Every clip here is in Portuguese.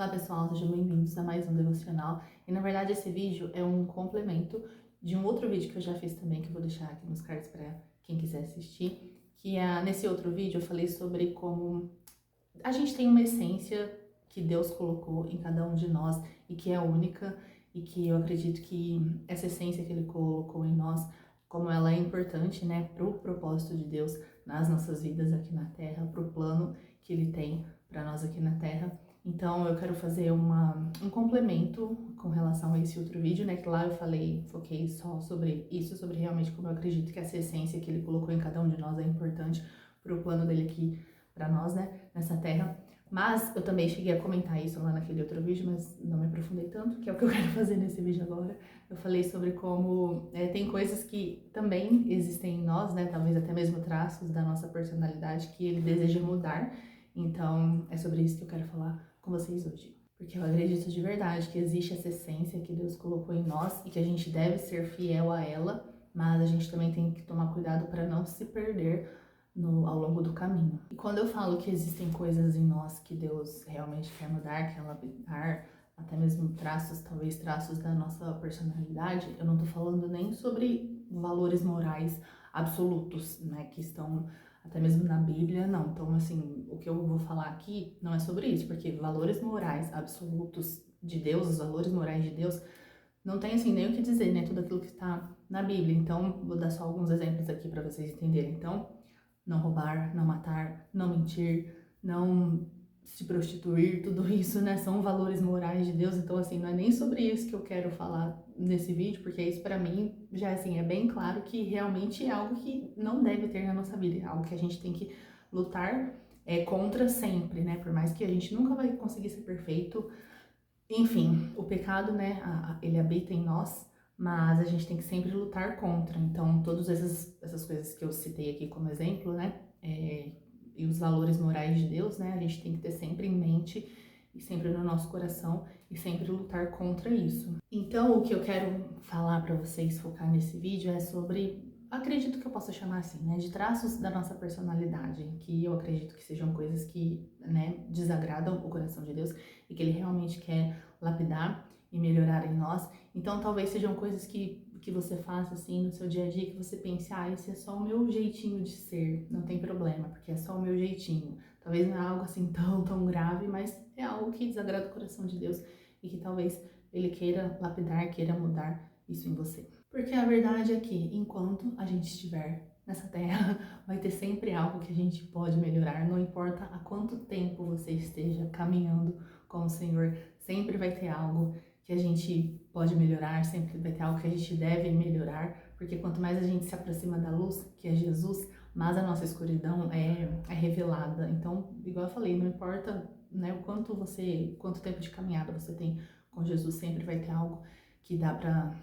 Olá pessoal, sejam bem-vindos a mais um devocional. E na verdade esse vídeo é um complemento de um outro vídeo que eu já fiz também, que eu vou deixar aqui nos cards para quem quiser assistir. Nesse outro vídeo eu falei sobre como a gente tem uma essência que Deus colocou em cada um de nós e que é única, e que eu acredito que essa essência que Ele colocou em nós, como ela é importante, né, para o propósito de Deus nas nossas vidas aqui na Terra, para o plano que Ele tem para nós aqui na Terra. Então eu quero fazer um complemento com relação a esse outro vídeo, né, que lá eu foquei só sobre isso, sobre realmente como eu acredito que essa essência que Ele colocou em cada um de nós é importante para o plano dele aqui para nós, né, nessa terra. Mas eu também cheguei a comentar isso lá naquele outro vídeo, mas não me aprofundei tanto, que é o que eu quero fazer nesse vídeo agora. Eu falei sobre como tem coisas que também existem em nós, né, talvez até mesmo traços da nossa personalidade que ele deseja mudar. Então é sobre isso que eu quero falar com vocês hoje. Porque eu acredito de verdade que existe essa essência que Deus colocou em nós e que a gente deve ser fiel a ela, mas a gente também tem que tomar cuidado para não se perder ao longo do caminho. E quando eu falo que existem coisas em nós que Deus realmente quer mudar, quer lapidar, até mesmo traços, talvez traços da nossa personalidade, eu não tô falando nem sobre valores morais absolutos, né, que estão até mesmo na Bíblia, não. Então, assim, o que eu vou falar aqui não é sobre isso, porque valores morais absolutos de Deus, os valores morais de Deus, não tem, assim, nem o que dizer, né, tudo aquilo que está na Bíblia. Então, vou dar só alguns exemplos aqui para vocês entenderem. Então, não roubar, não matar, não mentir, não se prostituir, tudo isso, né, são valores morais de Deus. Então, assim, não é nem sobre isso que eu quero falar nesse vídeo, porque isso pra mim já, assim, é bem claro que realmente é algo que não deve ter na nossa vida, é algo que a gente tem que lutar contra sempre, né, por mais que a gente nunca vai conseguir ser perfeito. Enfim, o pecado, né, ele habita em nós, mas a gente tem que sempre lutar contra. Então, todas essas coisas que eu citei aqui como exemplo, né, e os valores morais de Deus, né, a gente tem que ter sempre em mente e sempre no nosso coração e sempre lutar contra isso. Então, o que eu quero falar para vocês, focar nesse vídeo, é sobre, acredito que eu possa chamar assim, né, de traços da nossa personalidade, que eu acredito que sejam coisas que, né, desagradam o coração de Deus e que Ele realmente quer lapidar e melhorar em nós. Então, talvez sejam coisas que você faça assim no seu dia a dia, que você pense, esse é só o meu jeitinho de ser, não tem problema, porque é só o meu jeitinho. Talvez não é algo assim tão grave, mas é algo que desagrada o coração de Deus e que talvez Ele queira lapidar, queira mudar isso em você. Porque a verdade é que enquanto a gente estiver nessa terra, vai ter sempre algo que a gente pode melhorar, não importa há quanto tempo você esteja caminhando com o Senhor, sempre vai ter algo que a gente pode melhorar, sempre vai ter algo que a gente deve melhorar, porque quanto mais a gente se aproxima da luz, que é Jesus, mais a nossa escuridão é revelada. Então, igual eu falei, não importa, né, quanto tempo de caminhada você tem com Jesus, sempre vai ter algo que dá pra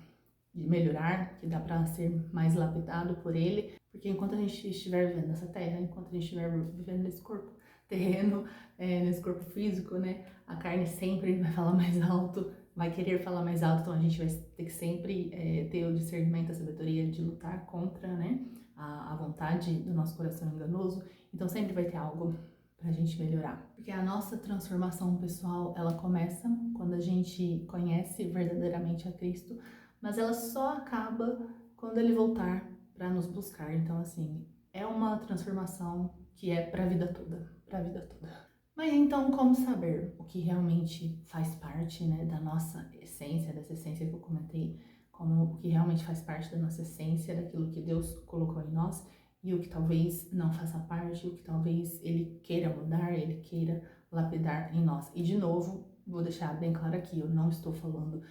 melhorar, que dá para ser mais lapidado por Ele, porque enquanto a gente estiver vivendo nessa terra, enquanto a gente estiver vivendo nesse corpo terreno, nesse corpo físico, né, a carne sempre vai falar mais alto, vai querer falar mais alto, então a gente vai ter que sempre ter o discernimento, a sabedoria de lutar contra, né, a vontade do nosso coração enganoso. Então sempre vai ter algo pra gente melhorar. Porque a nossa transformação pessoal, ela começa quando a gente conhece verdadeiramente a Cristo, mas ela só acaba quando Ele voltar para nos buscar. Então, assim, é uma transformação que é para a vida toda, para a vida toda. Mas então, como saber o que realmente faz parte, né, da nossa essência, dessa essência que eu comentei, como o que realmente faz parte da nossa essência, daquilo que Deus colocou em nós, e o que talvez não faça parte, o que talvez Ele queira mudar, Ele queira lapidar em nós. E de novo, vou deixar bem claro aqui, eu não estou falando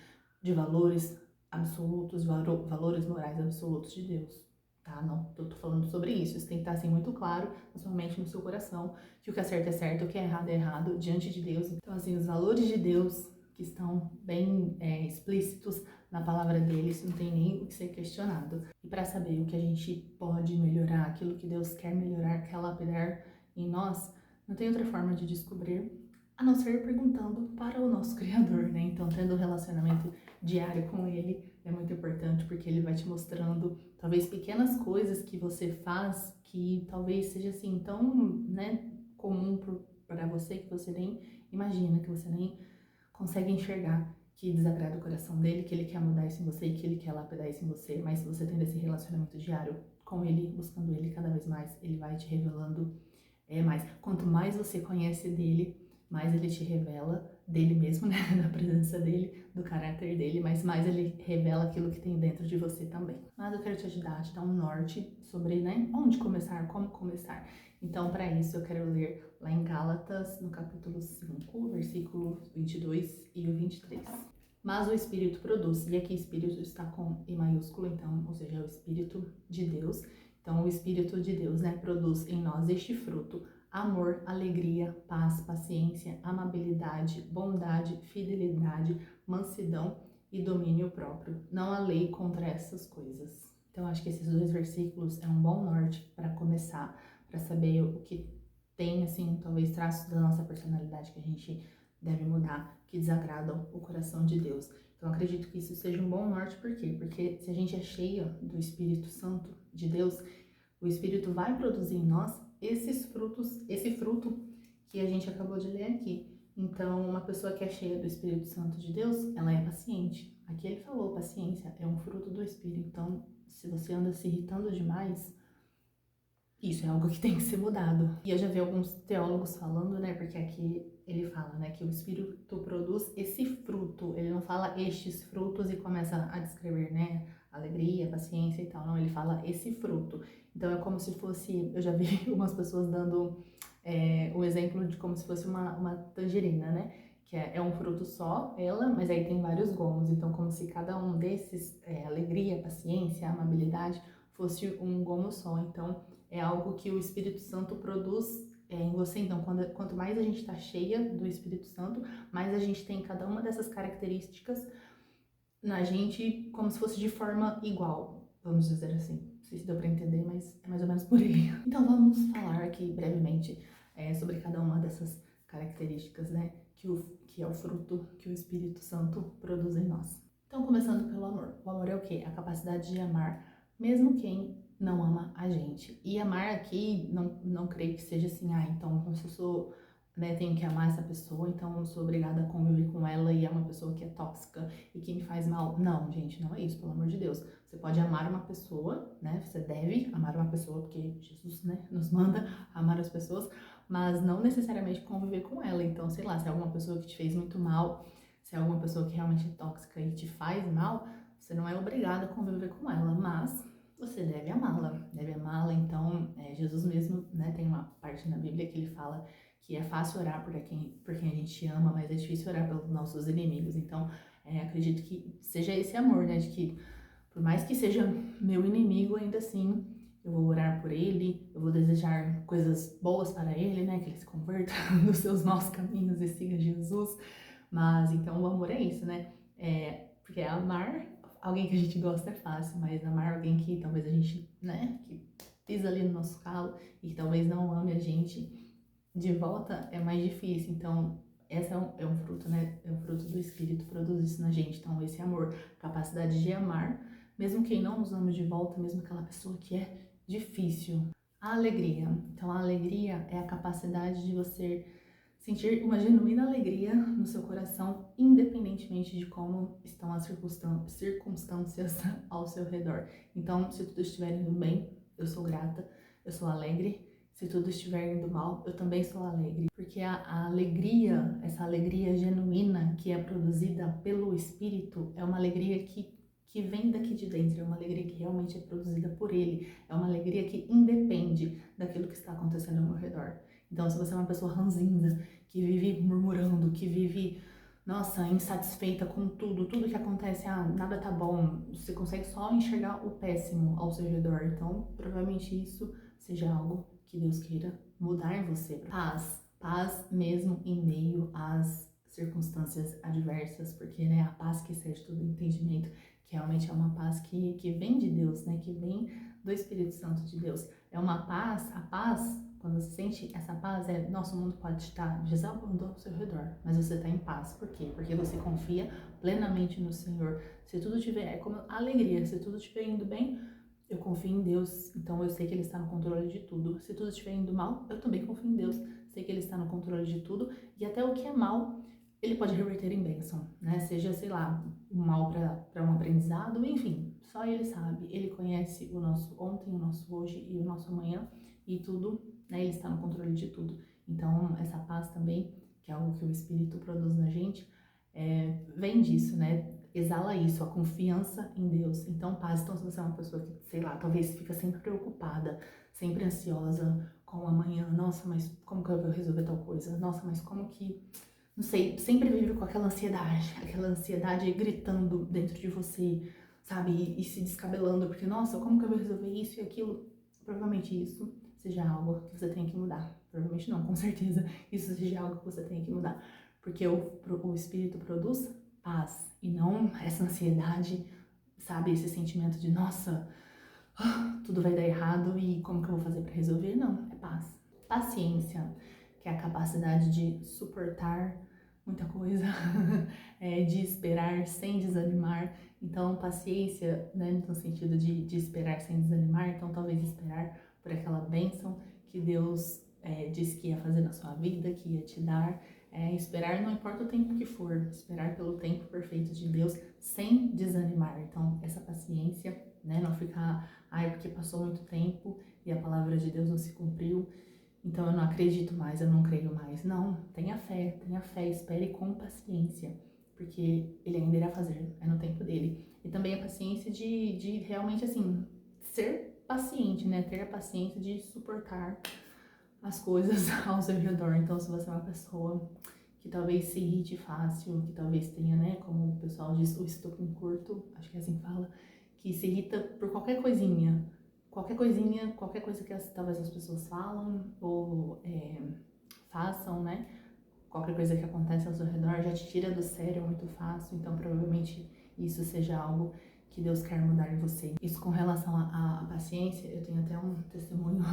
de valores absolutos, valores morais absolutos de Deus, tá? Não, eu tô falando sobre isso. Isso tem que estar assim muito claro na sua mente, no seu coração, que o que é certo, o que é errado diante de Deus. Então, assim, os valores de Deus que estão bem explícitos na palavra dele, isso não tem nem o que ser questionado. E para saber o que a gente pode melhorar, aquilo que Deus quer melhorar, quer lapidar em nós, não tem outra forma de descobrir a não ser perguntando para o nosso Criador, né? Então, tendo um relacionamento diário com Ele é muito importante, porque Ele vai te mostrando, talvez, pequenas coisas que você faz que talvez seja, assim, tão, né, comum para você, que você nem imagina, que você nem consegue enxergar que desagrada o coração dele, que ele quer mudar isso em você e que ele quer lapidar isso em você, mas se você tem esse relacionamento diário com ele, buscando ele cada vez mais, ele vai te revelando mais. Quanto mais você conhece dele, mais ele te revela dele mesmo, né, da presença dele, do caráter dele, mas mais ele revela aquilo que tem dentro de você também. Mas eu quero te ajudar, te dar um norte sobre, né, onde começar, como começar. Então, para isso, eu quero ler lá em Gálatas, no capítulo 5, versículo 22 e o 23. Mas o Espírito produz, e aqui Espírito está com E maiúsculo, então, ou seja, é o Espírito de Deus. Então, o Espírito de Deus, né, produz em nós este fruto: amor, alegria, paz, paciência, amabilidade, bondade, fidelidade, mansidão e domínio próprio. Não há lei contra essas coisas. Então, acho que esses 2 versículos é um bom norte para começar, para saber o que tem, assim, talvez traços da nossa personalidade que a gente deve mudar, que desagradam o coração de Deus. Então, acredito que isso seja um bom norte, por quê? Porque se a gente é cheia do Espírito Santo de Deus, o Espírito vai produzir em nós esses frutos, esse fruto que a gente acabou de ler aqui. Então, uma pessoa que é cheia do Espírito Santo de Deus, ela é paciente. Aqui ele falou, paciência é um fruto do Espírito. Então, se você anda se irritando demais, isso é algo que tem que ser mudado. E eu já vi alguns teólogos falando, né, porque aqui ele fala, né, que o Espírito produz esse fruto. Ele não fala estes frutos e começa a descrever, né, alegria, paciência e tal. Não, ele fala esse fruto. Então é como se fosse, eu já vi algumas pessoas dando o exemplo de como se fosse uma tangerina, né, que é um fruto só, ela, mas aí tem vários gomos. Então como se cada um desses, alegria, paciência, amabilidade, fosse um gomo só. Então é algo que o Espírito Santo produz em você. Então, quanto mais a gente está cheia do Espírito Santo, mais a gente tem cada uma dessas características na gente como se fosse de forma igual, vamos dizer assim. Não sei se deu para entender, mas é mais ou menos por aí. Então, vamos falar aqui brevemente sobre cada uma dessas características, né, que é o fruto que o Espírito Santo produz em nós. Então, começando pelo amor. O amor é o quê? A capacidade de amar mesmo quem não ama a gente. E amar aqui, não creio que seja assim, então se eu sou, né, tenho que amar essa pessoa, então eu sou obrigada a conviver com ela e é uma pessoa que é tóxica e que me faz mal. Não, gente, não é isso, pelo amor de Deus. Você pode amar uma pessoa, né, você deve amar uma pessoa, porque Jesus, né, nos manda amar as pessoas, mas não necessariamente conviver com ela. Então, sei lá, se é alguma pessoa que te fez muito mal, se é alguma pessoa que realmente é tóxica e te faz mal, você não é obrigada a conviver com ela, mas você deve amá-la, Então, Jesus mesmo, né, tem uma parte na Bíblia que ele fala que é fácil orar por quem a gente ama, mas é difícil orar pelos nossos inimigos. Então, acredito que seja esse amor, né, de que por mais que seja meu inimigo, ainda assim, eu vou orar por ele, eu vou desejar coisas boas para ele, né, que ele se converta nos seus maus caminhos e siga Jesus. Mas, então, o amor é isso, né, porque amar alguém que a gente gosta é fácil, mas amar alguém que talvez a gente, né, que pisa ali no nosso calo e que talvez não ame a gente de volta é mais difícil. Então, esse é um fruto, né, é um fruto do Espírito, produz isso na gente. Então, esse amor, capacidade de amar, mesmo quem não nos ama de volta, mesmo aquela pessoa que é difícil. A alegria. Então, a alegria é a capacidade de você sentir uma genuína alegria no seu coração, independentemente de como estão as circunstâncias ao seu redor. Então, se tudo estiver indo bem, eu sou grata, eu sou alegre. Se tudo estiver indo mal, eu também sou alegre. Porque a alegria, essa alegria genuína que é produzida pelo Espírito, é uma alegria que vem daqui de dentro, é uma alegria que realmente é produzida por Ele, é uma alegria que independe daquilo que está acontecendo ao meu redor. Então, se você é uma pessoa ranzinza, que vive murmurando, que vive, nossa, insatisfeita com tudo que acontece, nada tá bom, você consegue só enxergar o péssimo ao seu redor. Então, provavelmente isso seja algo que Deus queira mudar em você. Paz mesmo em meio às circunstâncias adversas, porque, né, a paz que excede todo entendimento, que realmente é uma paz que vem de Deus, né, que vem do Espírito Santo de Deus. É uma paz, a paz, quando você sente essa paz, nosso mundo pode estar desabando ao seu redor, mas você está em paz. Por quê? Porque você confia plenamente no Senhor. Se tudo tiver, é como alegria, se tudo estiver indo bem, eu confio em Deus, então eu sei que Ele está no controle de tudo. Se tudo estiver indo mal, eu também confio em Deus, sei que Ele está no controle de tudo, e até o que é mal, ele pode reverter em bênção, né? Seja, sei lá, um mal para um aprendizado, enfim, só ele sabe. Ele conhece o nosso ontem, o nosso hoje e o nosso amanhã e tudo, né? Ele está no controle de tudo. Então, essa paz também, que é algo que o Espírito produz na gente, vem disso, né? Exala isso, a confiança em Deus. Então, paz. Então, se você é uma pessoa que, sei lá, talvez fica sempre preocupada, sempre ansiosa com o amanhã, nossa, mas como que eu vou resolver tal coisa? Nossa, mas como que não sei, sempre vive com aquela ansiedade gritando dentro de você, sabe? E se descabelando, porque, nossa, como que eu vou resolver isso e aquilo? Provavelmente isso seja algo que você tem que mudar. Provavelmente não, com certeza isso seja algo que você tem que mudar. Porque o Espírito produz paz e não essa ansiedade, sabe? Esse sentimento de, nossa, tudo vai dar errado e como que eu vou fazer para resolver? Não, é paz. Paciência, que é a capacidade de suportar muita coisa, de esperar sem desanimar. Então, paciência, né, no sentido de esperar sem desanimar. Então, talvez esperar por aquela bênção que Deus disse que ia fazer na sua vida, que ia te dar. Esperar não importa o tempo que for, esperar pelo tempo perfeito de Deus sem desanimar. Então, essa paciência, né, não ficar, porque passou muito tempo e a palavra de Deus não se cumpriu, então eu não acredito mais, eu não creio mais. Não, tenha fé, espere com paciência, porque ele ainda irá fazer, é no tempo dele. E também a paciência de realmente, assim, ser paciente, né, ter a paciência de suportar as coisas ao seu redor. Então, se você é uma pessoa que talvez se irrite fácil, que talvez tenha, né, como o pessoal diz, o estopim curto, acho que é assim que fala, que se irrita por qualquer coisa que talvez as pessoas falam ou façam, né, qualquer coisa que acontece ao seu redor já te tira do sério muito fácil. Então, provavelmente isso seja algo que Deus quer mudar em você. Isso com relação à paciência, eu tenho até um testemunho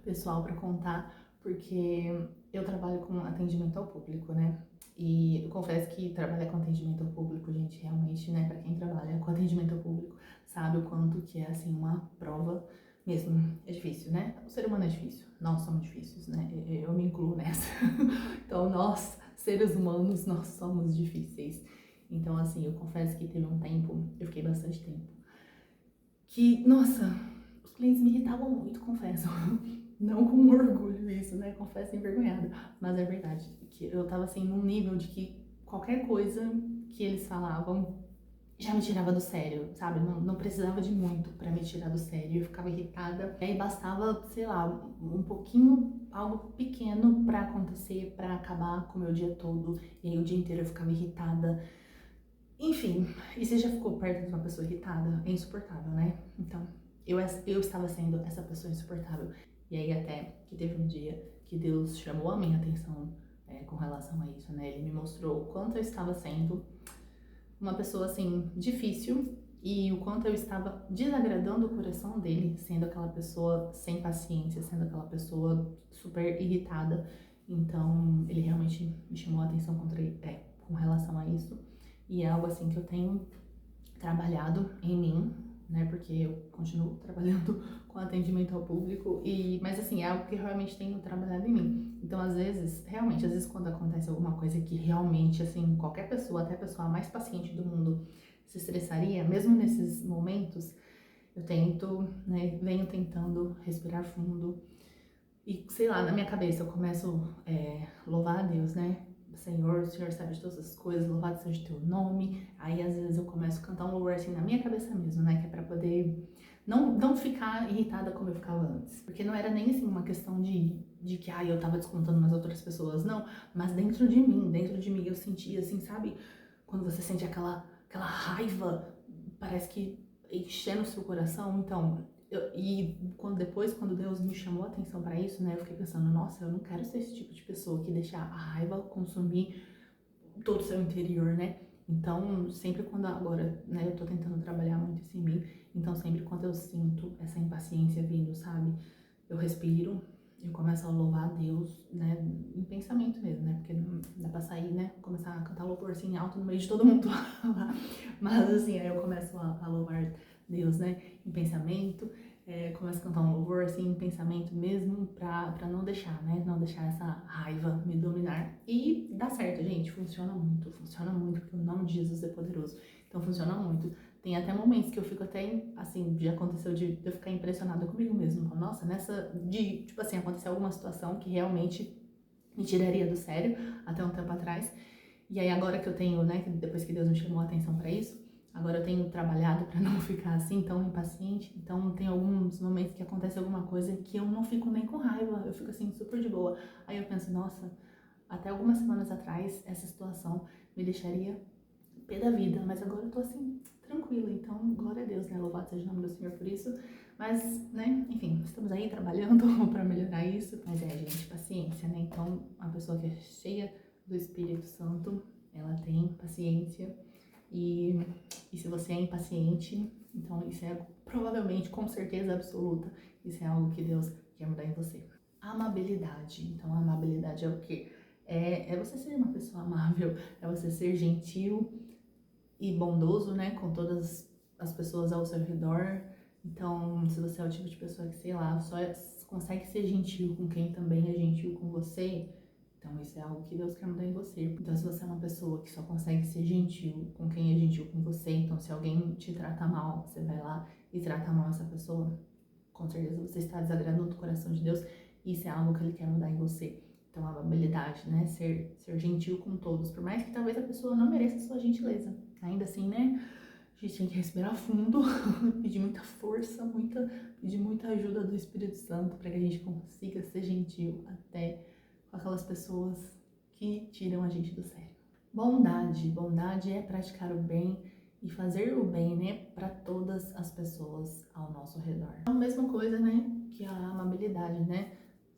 pessoal para contar, porque eu trabalho com atendimento ao público, né? E eu confesso que trabalhar com atendimento ao público, gente, realmente, né, para quem trabalha com atendimento ao público, sabe o quanto que é, assim, uma prova mesmo. É difícil, né? O ser humano é difícil, nós somos difíceis, né? Eu me incluo nessa. Então, nós, seres humanos, nós somos difíceis. Então, assim, eu confesso que teve um tempo, eu fiquei bastante tempo, que, nossa, os clientes me irritavam muito, confesso. Não com orgulho isso, né? Confesso envergonhada. Mas é verdade, que eu tava assim num nível de que qualquer coisa que eles falavam já me tirava do sério, sabe? Não precisava de muito pra me tirar do sério. Eu ficava irritada. E aí bastava, sei lá, um pouquinho, algo pequeno pra acontecer, pra acabar com o meu dia todo. E aí o dia inteiro eu ficava irritada. Enfim, e você já ficou perto de uma pessoa irritada? É insuportável, né? Então, eu estava sendo essa pessoa insuportável. E aí até que teve um dia que Deus chamou a minha atenção com relação a isso, né? Ele me mostrou o quanto eu estava sendo uma pessoa, assim, difícil e o quanto eu estava desagradando o coração dele, sendo aquela pessoa sem paciência, sendo aquela pessoa super irritada. Então, ele realmente me chamou a atenção com relação a isso. E é algo assim que eu tenho trabalhado em mim, né? Porque eu continuo trabalhando com atendimento ao público, mas assim, é algo que realmente tenho trabalhado em mim. Então, às vezes quando acontece alguma coisa que realmente, assim, qualquer pessoa, até a pessoa mais paciente do mundo, se estressaria, mesmo nesses momentos, eu tento, né, venho tentando respirar fundo e, sei lá, na minha cabeça eu começo a louvar a Deus, né? Senhor, o Senhor sabe de todas as coisas, louvado seja o teu nome. Aí às vezes eu começo a cantar um louvor assim na minha cabeça mesmo, né? Que é pra poder não ficar irritada como eu ficava antes. Porque não era nem assim uma questão de que eu tava descontando nas outras pessoas, não. Mas dentro de mim eu sentia assim, sabe? Quando você sente aquela raiva, parece que enchendo o seu coração. Então, quando Deus me chamou a atenção para isso, né, eu fiquei pensando, nossa, eu não quero ser esse tipo de pessoa que deixa a raiva consumir todo o seu interior, né? Então, sempre quando agora, né, eu tô tentando trabalhar muito isso em mim, então sempre quando eu sinto essa impaciência vindo, sabe, eu respiro, eu começo a louvar a Deus, né, em pensamento mesmo, né, porque não dá pra sair, né, começar a cantar louvor assim alto no meio de todo mundo lá, mas assim, aí eu começo a louvar Deus, né, em pensamento, começo a cantar um louvor, assim, em pensamento mesmo, pra não deixar, né? Não deixar essa raiva me dominar. E dá certo, gente, funciona muito, porque o nome de Jesus é poderoso. Então funciona muito. Tem até momentos que eu fico até, assim, já aconteceu de eu ficar impressionada comigo mesmo. Nossa, tipo assim, aconteceu alguma situação que realmente me tiraria do sério até um tempo atrás. E aí agora que eu tenho, né, depois que Deus me chamou a atenção pra isso, agora eu tenho trabalhado pra não ficar assim tão impaciente. Então tem alguns momentos que acontece alguma coisa que eu não fico nem com raiva, eu fico assim super de boa. Aí eu penso, nossa, até algumas semanas atrás essa situação me deixaria pé da vida, mas agora eu tô assim, tranquila. Então, glória a Deus, né? Louvado seja o nome do Senhor por isso. Mas, né, enfim, estamos aí trabalhando pra melhorar isso. Mas gente, paciência, né? Então, a pessoa que é cheia do Espírito Santo, ela tem paciência. E se você é impaciente, então isso é provavelmente, com certeza absoluta, isso é algo que Deus quer mudar em você. Amabilidade. Então, a amabilidade é o quê? É você ser uma pessoa amável, é você ser gentil e bondoso, né, com todas as pessoas ao seu redor. Então, se você é o tipo de pessoa que, sei lá, só consegue ser gentil com quem também é gentil com você, então isso é algo que Deus quer mudar em você. Então, se você é uma pessoa que só consegue ser gentil com quem é gentil com você, então se alguém te trata mal, você vai lá e trata mal essa pessoa, com certeza você está desagradando o coração de Deus, e isso é algo que Ele quer mudar em você. Então, a amabilidade, né, ser gentil com todos, por mais que talvez a pessoa não mereça a sua gentileza. Ainda assim, né, a gente tem que respirar fundo, pedir muita força, pedir muita ajuda do Espírito Santo para que a gente consiga ser gentil até com aquelas pessoas que tiram a gente do sério. Bondade é praticar o bem e fazer o bem, né, para todas as pessoas ao nosso redor. É a mesma coisa, né, que a amabilidade, né,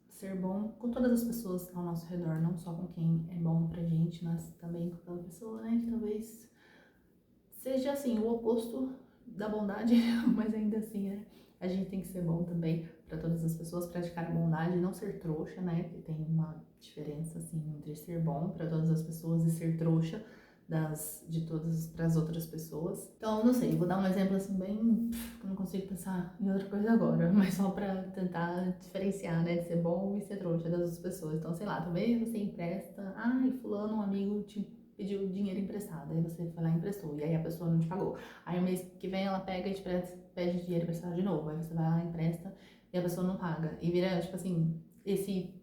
ser bom com todas as pessoas ao nosso redor, não só com quem é bom pra gente, mas também com aquela pessoa, né, que talvez seja, assim, o oposto da bondade, mas ainda assim, né, a gente tem que ser bom também para todas as pessoas, praticar a bondade, não ser trouxa, né, que tem uma diferença, assim, entre ser bom para todas as pessoas e ser trouxa de todas para as outras pessoas. Então, não sei, vou dar um exemplo assim bem, que eu não consigo pensar em outra coisa agora, mas só para tentar diferenciar, né, de ser bom e ser trouxa das outras pessoas. Então, sei lá, talvez você empresta, ai, fulano, um amigo te pediu dinheiro emprestado, aí você foi lá e emprestou, e aí a pessoa não te pagou. Aí o mês que vem ela pega e te pede dinheiro emprestado de novo, aí você vai lá, empresta e a pessoa não paga. E vira, tipo assim, esse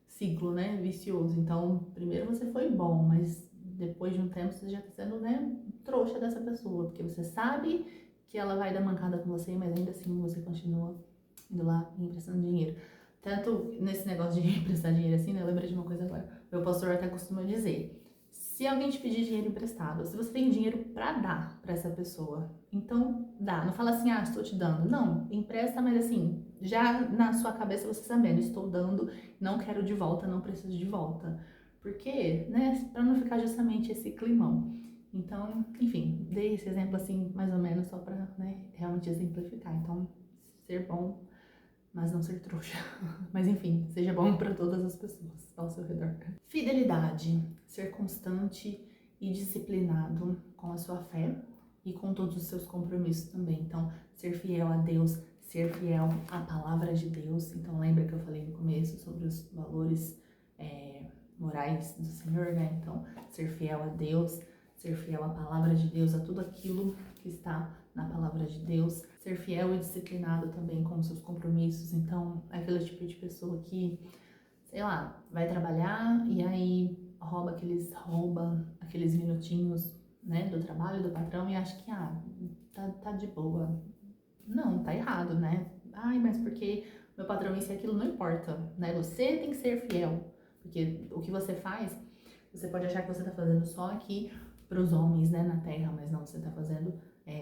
ciclo, né, vicioso. Então, primeiro você foi bom, mas depois de um tempo você já tá sendo, né, trouxa dessa pessoa, porque você sabe que ela vai dar mancada com você, mas ainda assim você continua indo lá e emprestando dinheiro. Tanto nesse negócio de emprestar dinheiro assim, né, eu lembrei de uma coisa agora. Meu pastor até costuma dizer: se alguém te pedir dinheiro emprestado, se você tem dinheiro pra dar pra essa pessoa, então dá. Não fala assim, ah, estou te dando. Não, empresta, mas assim, já na sua cabeça você sabendo, estou dando, não quero de volta, não preciso de volta. Porque, né, pra não ficar justamente esse climão. Então, enfim, dei esse exemplo assim, mais ou menos, só pra, né, realmente exemplificar. Então, ser bom, mas não ser trouxa. Mas enfim, seja bom para todas as pessoas ao seu redor. Fidelidade, ser constante e disciplinado com a sua fé e com todos os seus compromissos também. Então, ser fiel a Deus, ser fiel à palavra de Deus. Então, lembra que eu falei no começo sobre os valores morais do Senhor, né? Então, ser fiel a Deus, ser fiel à palavra de Deus, a tudo aquilo que está na palavra de Deus, ser fiel e disciplinado também com os seus compromissos. Então, é aquele tipo de pessoa que, sei lá, vai trabalhar e aí rouba aqueles minutinhos, né, do trabalho do patrão e acha que, tá de boa. Não, tá errado, né? Ai, mas porque meu patrão isso e aquilo não importa, né? Você tem que ser fiel, porque o que você faz, você pode achar que você tá fazendo só aqui pros homens, né, na terra, mas não, você tá fazendo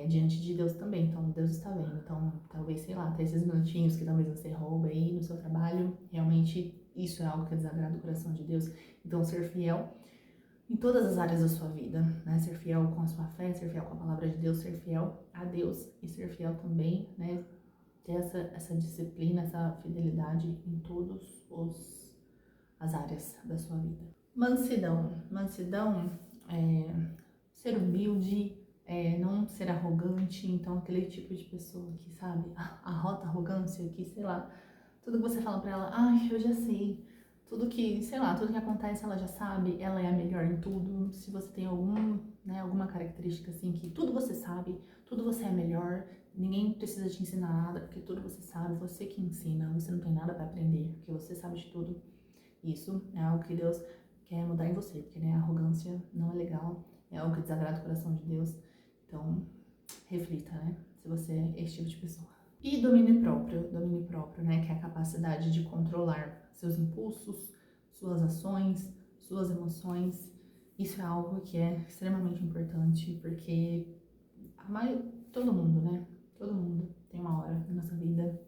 diante de Deus também, então Deus está vendo. Então, talvez, sei lá, ter esses minutinhos que talvez você rouba aí no seu trabalho, realmente isso é algo que desagrada o coração de Deus. Então, ser fiel em todas as áreas da sua vida, né? Ser fiel com a sua fé, ser fiel com a palavra de Deus, ser fiel a Deus e ser fiel também, né? Ter essa disciplina, essa fidelidade em todas as áreas da sua vida. Mansidão. Mansidão é ser humilde, não ser arrogante, então aquele tipo de pessoa que, sabe, arrota arrogância, que, sei lá, tudo que você fala pra ela, ai, eu já sei, tudo que, sei lá, tudo que acontece ela já sabe, ela é a melhor em tudo, se você tem alguma característica assim, que tudo você sabe, tudo você é melhor, ninguém precisa te ensinar nada, porque tudo você sabe, você que ensina, você não tem nada pra aprender, porque você sabe de tudo. Isso é algo que Deus quer mudar em você, porque, né, a arrogância não é legal, é algo que desagrada o coração de Deus. Então, reflita, né, se você é esse tipo de pessoa. E domínio próprio, né, que é a capacidade de controlar seus impulsos, suas ações, suas emoções. Isso é algo que é extremamente importante, porque todo mundo, né, todo mundo tem uma hora na nossa vida.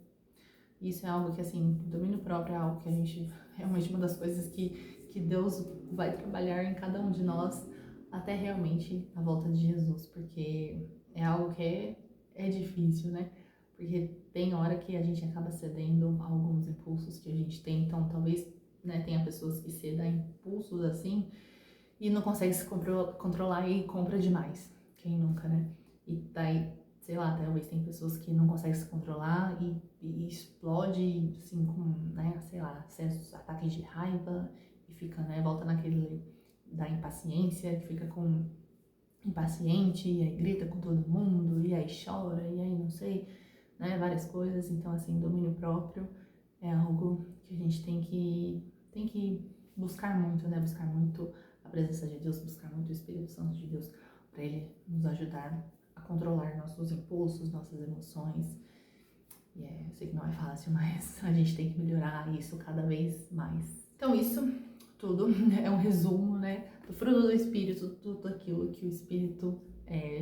Isso é algo que, assim, domínio próprio é algo que a gente, realmente uma das coisas que Deus vai trabalhar em cada um de nós até realmente a volta de Jesus, porque é algo que é difícil, né? Porque tem hora que a gente acaba cedendo a alguns impulsos que a gente tem, então talvez, né, tenha pessoas que cedam a impulsos assim e não consegue se controlar e compra demais. Quem nunca, né? E daí, sei lá, talvez tem pessoas que não conseguem se controlar e explode, assim, com, né, sei lá, acessos, ataques de raiva e fica, né, volta naquele da impaciência, que fica com impaciente e aí grita com todo mundo e aí chora e aí não sei, né, várias coisas. Então, assim, domínio próprio é algo que a gente tem que buscar muito, né, buscar muito a presença de Deus, buscar muito o Espírito Santo de Deus para ele nos ajudar a controlar nossos impulsos, nossas emoções. E eu sei que não é fácil, mas a gente tem que melhorar isso cada vez mais. Então isso tudo é um resumo, né, do fruto do Espírito, tudo aquilo que o Espírito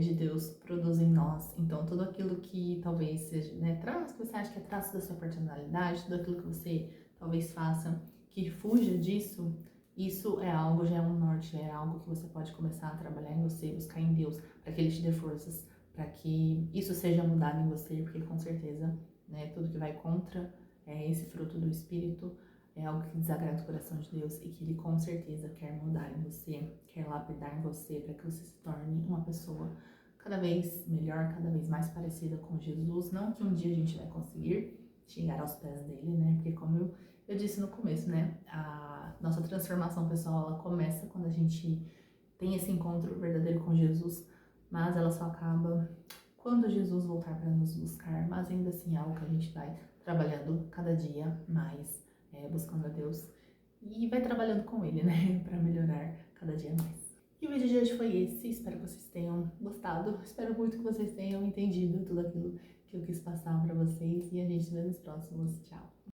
de Deus produz em nós. Então tudo aquilo que talvez seja, né, traço que você acha que é traço da sua personalidade, tudo aquilo que você talvez faça que fuja disso, isso é algo, já é um norte, é algo que você pode começar a trabalhar em você, buscar em Deus, para que Ele te dê forças, para que isso seja mudado em você, porque com certeza, né, tudo que vai contra esse fruto do Espírito é algo que desagrada o coração de Deus e que Ele com certeza quer mudar em você, quer lapidar em você, para que você se torne uma pessoa cada vez melhor, cada vez mais parecida com Jesus. Não que um dia a gente vai conseguir chegar aos pés dele, né, porque como eu disse no começo, né, a nossa transformação pessoal, ela começa quando a gente tem esse encontro verdadeiro com Jesus, mas ela só acaba quando Jesus voltar para nos buscar, mas ainda assim é algo que a gente vai trabalhando cada dia mais, buscando a Deus e vai trabalhando com Ele, né, para melhorar cada dia mais. E o vídeo de hoje foi esse, espero que vocês tenham gostado, espero muito que vocês tenham entendido tudo aquilo que eu quis passar para vocês e a gente se vê nos próximos. Tchau!